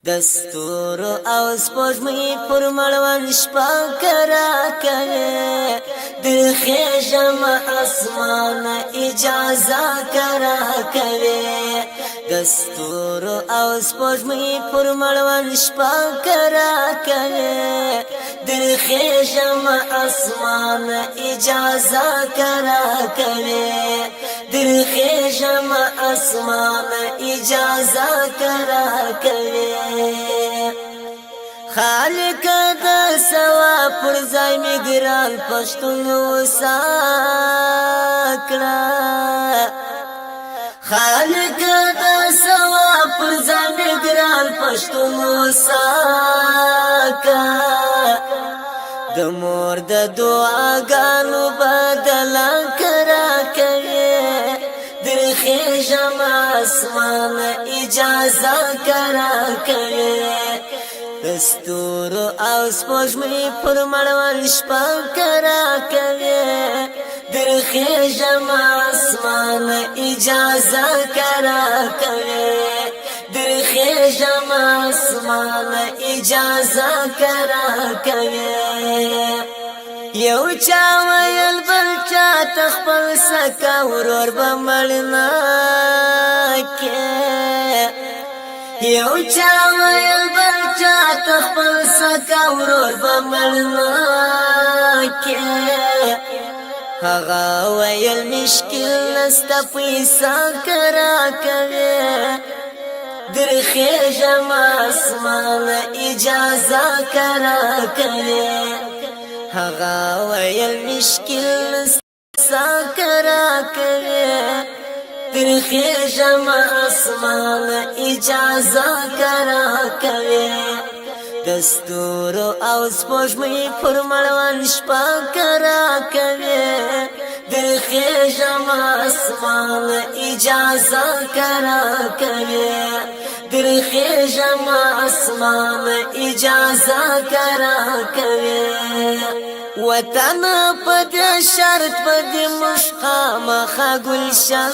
دستور او سپوږمۍ پر مړوند شپه کرا کوي د خېژم اسمان اجازه کرا کوي دستور او سپوږمۍ پر مړوند شپه کرا کوي د خېژم اسمان اجازه کرا کوي د خېژم اسمان اجازه کرا کوي خالق د سوا پر ځای می ګران پښتون وساکړه خالق د سوا پر ځای می ګران پښتون وساکړه د مور د دعاګانو بدل کرا کوي در خېژم اسمان اجازه کرا کوي دستور او سپوږمۍ پر مړوند شپه کرا کوي در خېژم اسمان اجازه کرا کوي در خېژم اسمان اجازه کرا کوي یو چا ویل بل چا تخپل سکا ورور بمړنا کې یو چا ویل بل چا تخپل سکا ورور بمړنا کې هغه ویل مشکل نستا پیسا کرا کوي در خېژم اسمان اجازه کرا کوي هغه ویل مشکل نستا کرا کوي در خېژم اسمان اجازه کرا کوي دستور او سپوږمۍ پر مړوند شپه کرا کوي در خېژم اسمان اجازه کرا کوي در خېژم اسمان اجازه کرا کوي وطن پد شرط پد مشقام خگلشن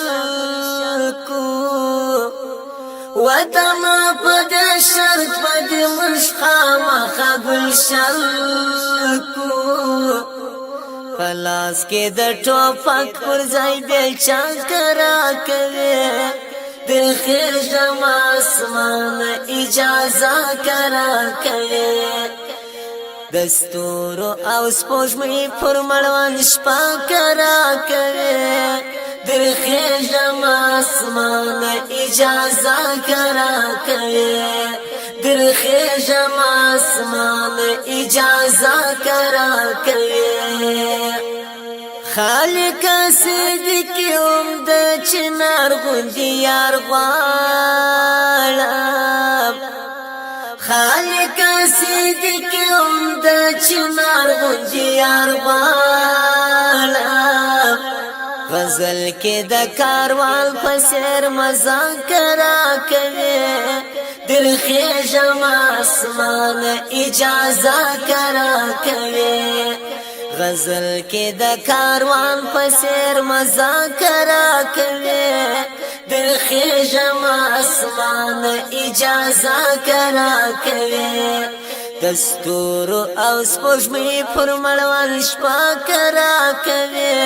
کو وطن پد شرط پد مشقام خگلشن کو پلاس کې د ټوپک پر ځای بیلچا کرا کوي در خېژم اسمان اجازه کرا کوي دستور او سپوږمۍ پر مړوند شپه کرا کوي در خېژم اسمان اجازه کرا کوي در خېژم اسمان اجازه کرا کوي خالق صدق د چنار غوندي یار غواړم خالق صدق د چنار غوندي یار غواړم غزل کې د کاروان په سر مزه کرا کوي در خېژم اسمان اجازه کرا کوي غزل کې د کاروان په سر مزه کرا کوي در خېژم اسمان اجازه کرا کوي دستور او سپوږمۍ پر مړوند شپه کرا کوي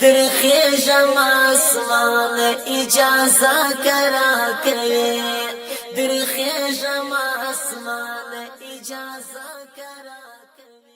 در خېژم اسمان اجازه کرا کوي در خېژم اسمان اجازه کرا کوي